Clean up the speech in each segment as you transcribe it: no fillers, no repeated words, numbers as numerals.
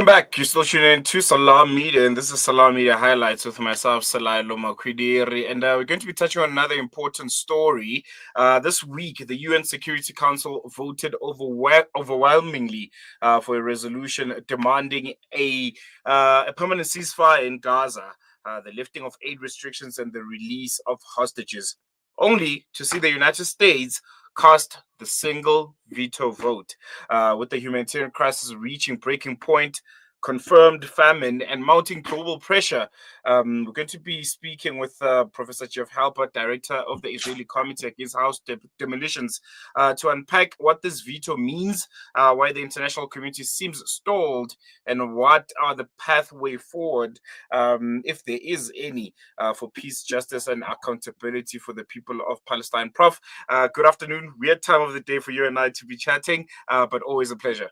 back. You're still tuning in to Salam Media, and this is Salam Media Highlights with myself, Salai Loma Kwidiri. And we're going to be touching on another important story. This week, the UN Security Council voted overwhelmingly for a resolution demanding a permanent ceasefire in Gaza, the lifting of aid restrictions, and the release of hostages, only to see the United States cast the single veto vote. With the humanitarian crisis reaching breaking point, confirmed famine, and mounting global pressure, we're going to be speaking with Professor Jeff Halper, director of the Israeli Committee Against House Demolitions, to unpack what this veto means, why the international community seems stalled, and what are the pathway forward, if there is any, for peace, justice, and accountability for the people of Palestine. Prof, good afternoon. Weird time of the day for you and I to be chatting, but always a pleasure.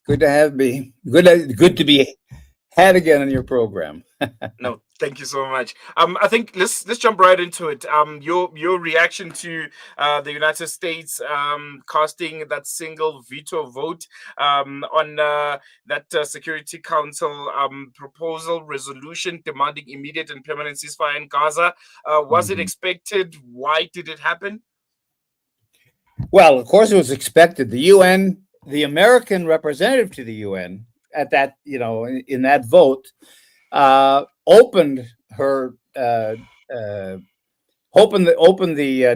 Good to have me. Good to be had again on your program. No, thank you so much. I think let's jump right into it. Your reaction to the United States casting that single veto vote on that Security Council proposal resolution demanding immediate and permanent ceasefire in Gaza. Was it expected? Why did it happen? Well, of course, it was expected. The UN. The American representative to the UN at that, in that vote, opened the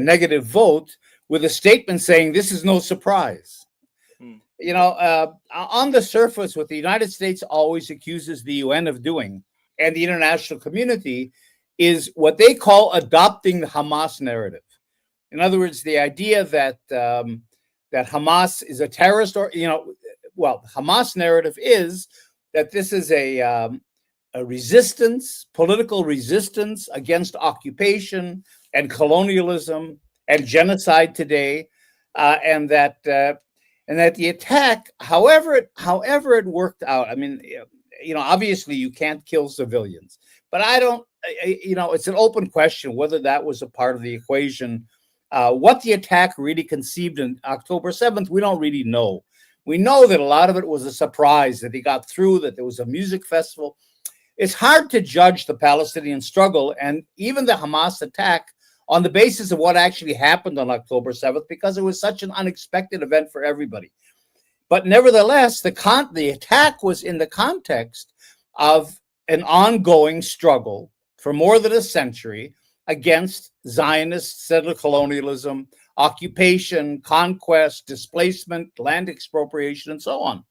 negative vote with a statement saying this is no surprise. On the surface, what the United States always accuses the UN of doing, and the international community, is what they call adopting the Hamas narrative. In other words, the idea that that Hamas is a terrorist, or Hamas narrative is that this is a resistance, political resistance against occupation and colonialism and genocide today, and that the attack, however it worked out. I mean, obviously you can't kill civilians, but it's an open question whether that was a part of the equation. What the attack really conceived on October 7th, we don't really know. We know that a lot of it was a surprise, that he got through, that there was a music festival. It's hard to judge the Palestinian struggle and even the Hamas attack on the basis of what actually happened on October 7th, because it was such an unexpected event for everybody. But nevertheless, the attack was in the context of an ongoing struggle for more than a century against Zionist settler colonialism, occupation, conquest, displacement, land expropriation, and so on.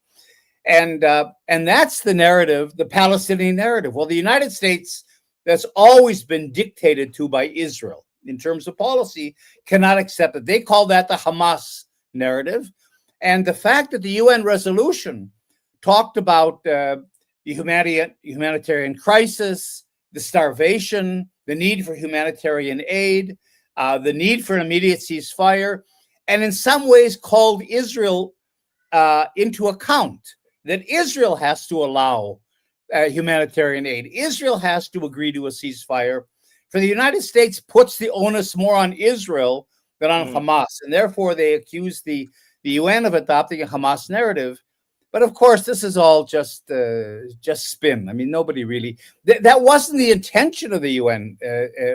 And that's the narrative, the Palestinian narrative. Well, the United States, that's always been dictated to by Israel in terms of policy, cannot accept it. They call that the Hamas narrative. And the fact that the UN resolution talked about the humanitarian crisis, the starvation, the need for humanitarian aid, the need for an immediate ceasefire, and in some ways called Israel into account, that Israel has to allow humanitarian aid. Israel has to agree to a ceasefire. For the United States puts the onus more on Israel than on Hamas, and therefore they accuse the UN of adopting a Hamas narrative. But of course, this is all just spin. I mean, nobody really. That wasn't the intention of the UN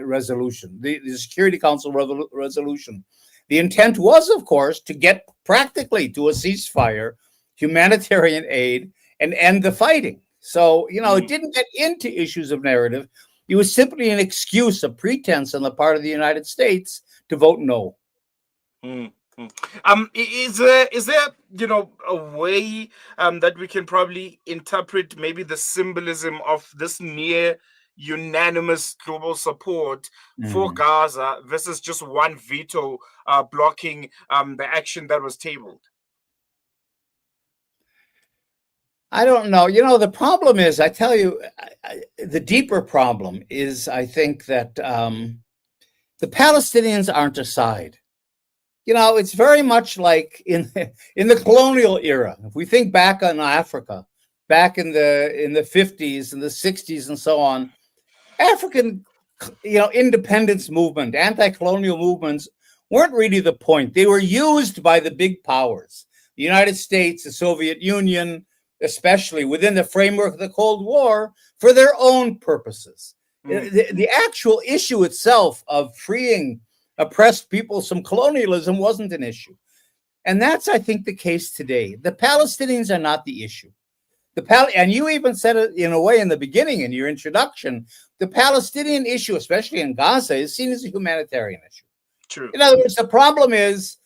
resolution, the Security Council resolution. The intent was, of course, to get practically to a ceasefire, humanitarian aid, and end the fighting. So, it didn't get into issues of narrative. It was simply an excuse, a pretense on the part of the United States to vote no. Is there a way that we can probably interpret maybe the symbolism of this near unanimous global support for Gaza versus just one veto blocking the action that was tabled? I don't know. The problem is, I tell you, the deeper problem is, I think that the Palestinians aren't a side. It's very much like in the colonial era. If we think back on Africa, back in the 50s and the 60s and so on, African, independence movement, anti-colonial movements weren't really the point. They were used by the big powers, the United States, the Soviet Union, especially within the framework of the Cold War, for their own purposes. The actual issue itself of freeing oppressed peoples from colonialism wasn't an issue. And that's, I think, the case today. The Palestinians are not the issue. And you even said it in a way in the beginning in your introduction, the Palestinian issue, especially in Gaza, is seen as a humanitarian issue. True. In other words, the problem is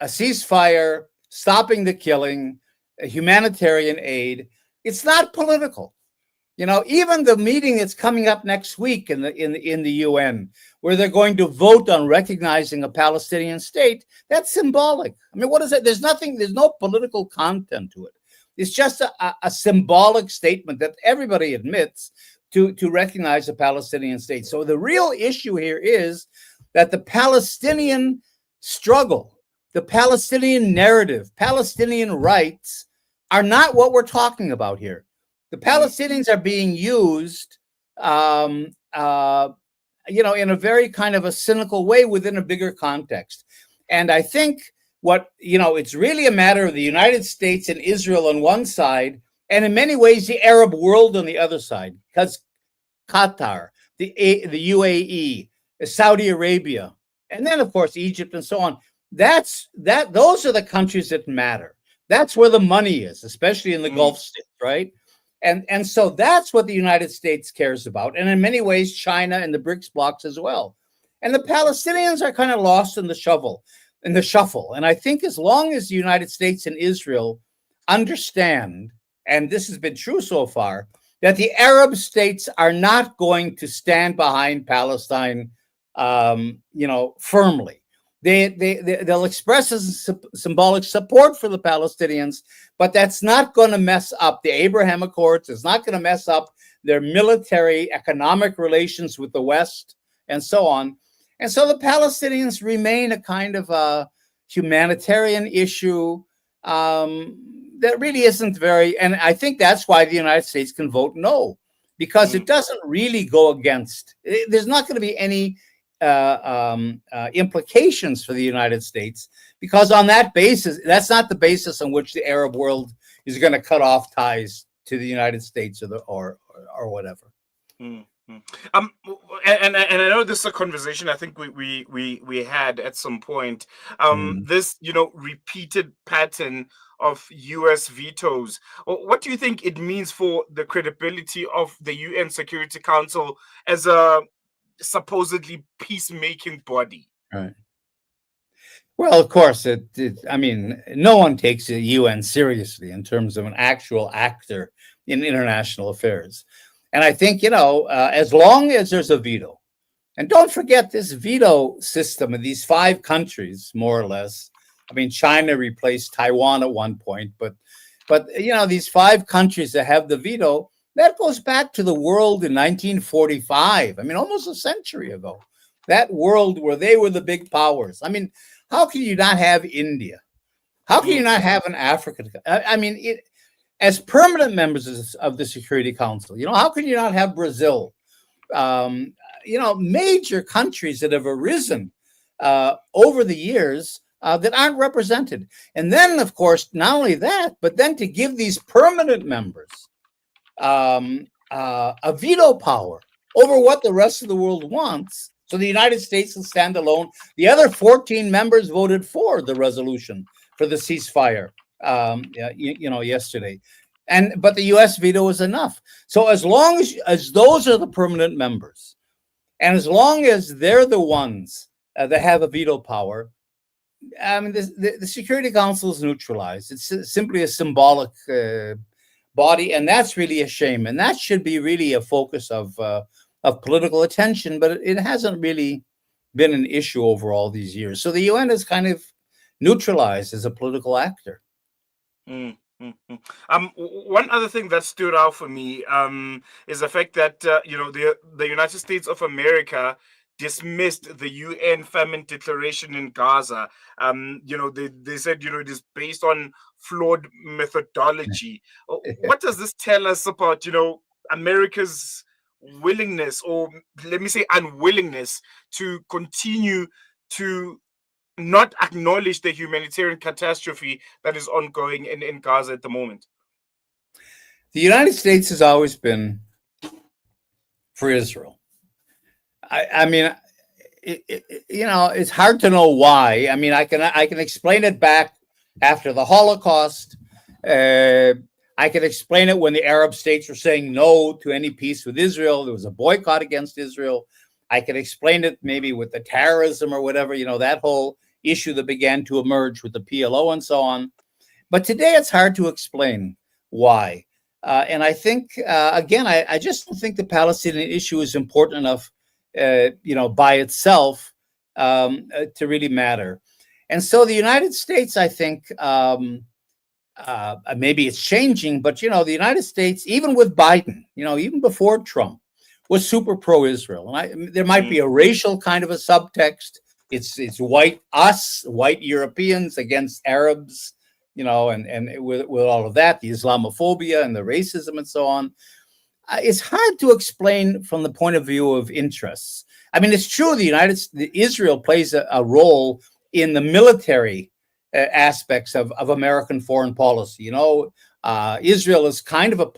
a ceasefire, stopping the killing, a humanitarian aid. It's not political. Even the meeting that's coming up next week in the UN, where they're going to vote on recognizing a Palestinian state, that's symbolic. I mean, what is it? There's no political content to it. It's just a symbolic statement that everybody admits to recognize a Palestinian state. So the real issue here is that the Palestinian struggle, the Palestinian narrative, Palestinian rights are not what we're talking about here. The Palestinians are being used, in a very kind of a cynical way within a bigger context. And I think it's really a matter of the United States and Israel on one side, and in many ways the Arab world on the other side, because Qatar, the UAE, Saudi Arabia, and then of course Egypt and so on. Those are the countries that matter. That's where the money is, especially in the Gulf states, right? And so that's what the United States cares about, and in many ways China and the BRICS blocs as well. And the Palestinians are kind of lost in the shuffle. And I think as long as the United States and Israel understand, and this has been true so far, that the Arab states are not going to stand behind Palestine, firmly. They'll express symbolic support for the Palestinians, but that's not going to mess up the Abraham Accords. It's not going to mess up their military, economic relations with the West, and so on. And so the Palestinians remain a kind of a humanitarian issue that really isn't very, and I think that's why the United States can vote no, because it doesn't really go against, there's not going to be any implications for the United States, because on that basis, that's not the basis on which the Arab world is going to cut off ties to the United States or whatever. And I know this is a conversation I think we had at some point. This repeated pattern of U.S. vetoes. What do you think it means for the credibility of the UN Security Council as a supposedly peacemaking body? Right. Well, of course, no one takes the UN seriously in terms of an actual actor in international affairs. And I think, as long as there's a veto, and don't forget this veto system of these 5 countries, more or less. I mean, China replaced Taiwan at one point, but these 5 countries that have the veto, that goes back to the world in 1945. I mean, almost a century ago. That world where they were the big powers. I mean, how can you not have India? How can you not have an African? I mean, as permanent members of the Security Council, how can you not have Brazil? Major countries that have arisen over the years that aren't represented. And then, of course, not only that, but then to give these permanent members a veto power over what the rest of the world wants. So the United States will stand alone. The other 14 members voted for the resolution for the ceasefire, yesterday. But the U.S. veto is enough. So as long as those are the permanent members, and as long as they're the ones that have a veto power, I mean, the Security Council is neutralized. It's simply a symbolic body, and that's really a shame. And that should be really a focus of political attention, but it hasn't really been an issue over all these years. So the UN is kind of neutralized as a political actor. One other thing that stood out for me is the fact that the United States of America dismissed the UN famine declaration in Gaza. They said it is based on flawed methodology. What does this tell us about America's willingness, or let me say unwillingness, to continue to not acknowledge the humanitarian catastrophe that is ongoing in Gaza at the moment? The United States has always been for Israel. I mean, it's hard to know why. I mean, I can explain it back after the Holocaust. I can explain it when the Arab states were saying no to any peace with Israel. There was a boycott against Israel. I can explain it maybe with the terrorism or whatever, that whole issue that began to emerge with the PLO and so on. But today it's hard to explain why. And I think, again, I just don't think the Palestinian issue is important enough, by itself to really matter. And so the United States, I think, maybe it's changing, but, the United States, even with Biden, even before Trump, was super pro-Israel. And there might be a racial kind of a subtext. It's white Europeans against Arabs, and with all of that, the Islamophobia and the racism and so on. It's hard to explain from the point of view of interests. I mean, it's true Israel plays a role in the military aspects of American foreign policy. Israel is kind of an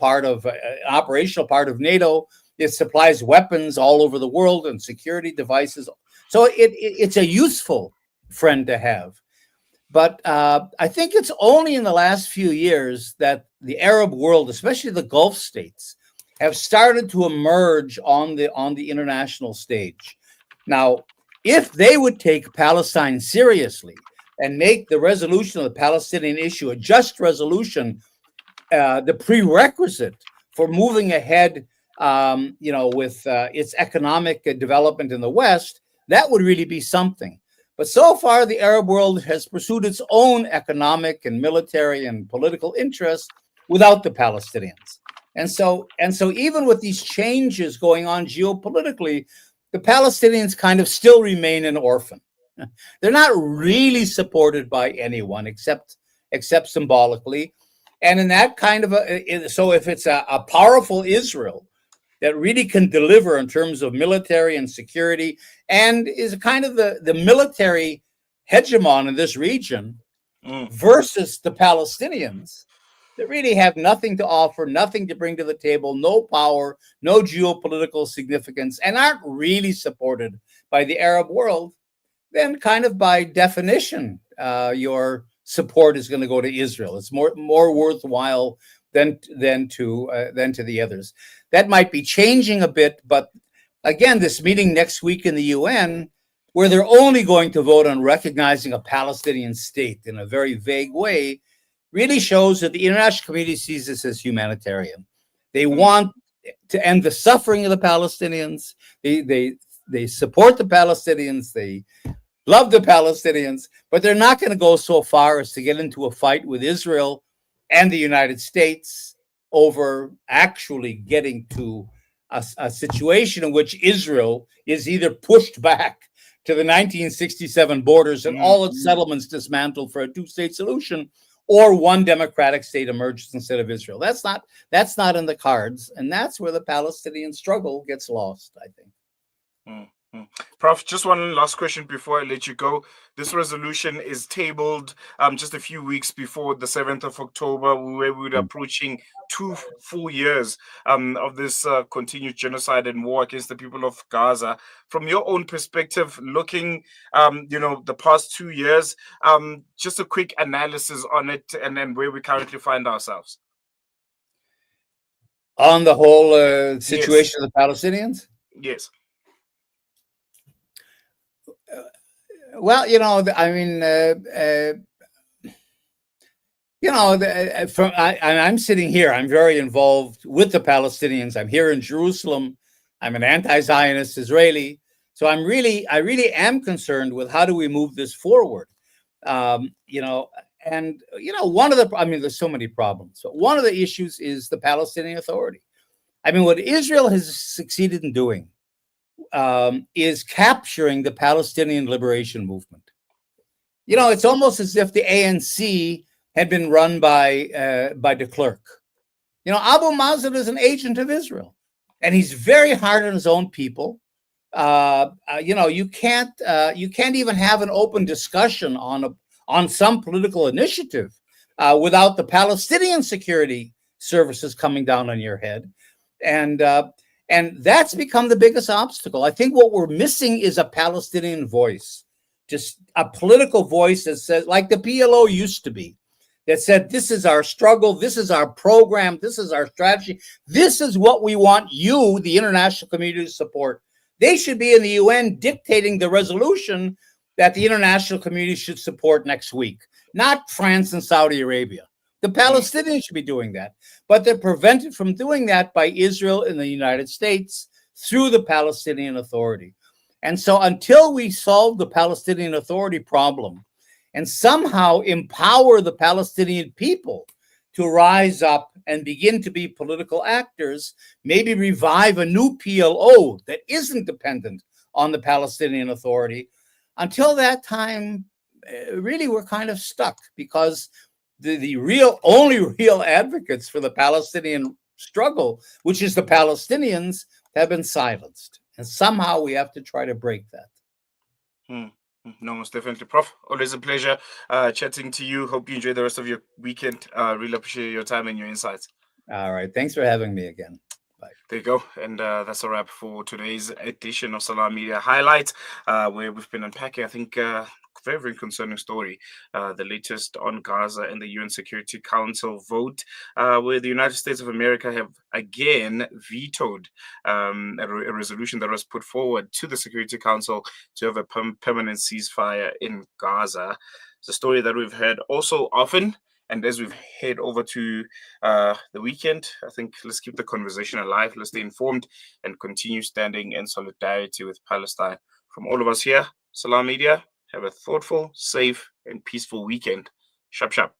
operational part of NATO. It supplies weapons all over the world and security devices. So it's a useful friend to have. But I think it's only in the last few years that the Arab world, especially the Gulf states, have started to emerge on the international stage. Now, if they would take Palestine seriously and make the resolution of the Palestinian issue a just resolution, the prerequisite for moving ahead, with its economic development in the West, that would really be something. But so far, the Arab world has pursued its own economic and military and political interests without the Palestinians. And so even with these changes going on geopolitically, the Palestinians kind of still remain an orphan. They're not really supported by anyone except symbolically. And in that kind of so if it's a powerful Israel that really can deliver in terms of military and security and is kind of the military hegemon in this region versus the Palestinians that really have nothing to offer, nothing to bring to the table, no power, no geopolitical significance, and aren't really supported by the Arab world, then kind of by definition, your support is going to go to Israel. It's more worthwhile than to the others. That might be changing a bit, but again, this meeting next week in the UN, where they're only going to vote on recognizing a Palestinian state in a very vague way, really shows that the international community sees this as humanitarian. They want to end the suffering of the Palestinians. They support the Palestinians. They love the Palestinians, but they're not going to go so far as to get into a fight with Israel and the United States over actually getting to a situation in which Israel is either pushed back to the 1967 borders and all its settlements dismantled for a two-state solution, or one democratic state emerges instead of Israel. That's not in the cards, and that's where the Palestinian struggle gets lost, I think. Prof, just one last question before I let you go. This resolution is tabled just a few weeks before the 7th of October, where we were approaching 2 full years of this continued genocide and war against the people of Gaza. From your own perspective, looking, the past 2 years, just a quick analysis on it and then where we currently find ourselves. On the whole situation of the Palestinians? Yes. Well, I'm sitting here. I'm very involved with the Palestinians. I'm here in Jerusalem. I'm an anti-Zionist Israeli. So I really am concerned with how do we move this forward. One of there's so many problems. But one of the issues is the Palestinian Authority. I mean, what Israel has succeeded in doing is capturing the Palestinian liberation movement. It's almost as if the ANC had been run by de Klerk. Abu Mazen is an agent of Israel, and he's very hard on his own people. You can't even have an open discussion on some political initiative without the Palestinian security services coming down on your head. And that's become the biggest obstacle. I think what we're missing is a Palestinian voice, just a political voice that says, like the PLO used to be, that said, this is our struggle, this is our program, this is our strategy, this is what we want you, the international community, to support. They should be in the UN dictating the resolution that the international community should support next week, not France and Saudi Arabia. The Palestinians should be doing that, but they're prevented from doing that by Israel and the United States through the Palestinian Authority. And so until we solve the Palestinian Authority problem and somehow empower the Palestinian people to rise up and begin to be political actors, maybe revive a new PLO that isn't dependent on the Palestinian Authority, until that time, really we're kind of stuck, because the only real advocates for the Palestinian struggle, which is the Palestinians, have been silenced. And somehow we have to try to break that. No, most definitely. Prof, always a pleasure chatting to you. Hope you enjoy the rest of your weekend. Really appreciate your time and your insights. All right. Thanks for having me again. Bye. There you go. And that's a wrap for today's edition of Salam Media Highlight, where we've been unpacking, I think, very, very concerning story, the latest on Gaza and the UN Security Council vote, where the United States of America have again vetoed a resolution that was put forward to the Security Council to have a permanent ceasefire in Gaza. It's a story that we've heard also often. And as we've head over to the weekend, I think let's keep the conversation alive. Let's stay informed and continue standing in solidarity with Palestine. From all of us here, Salam Media, have a thoughtful, safe, and peaceful weekend. Shap, shap.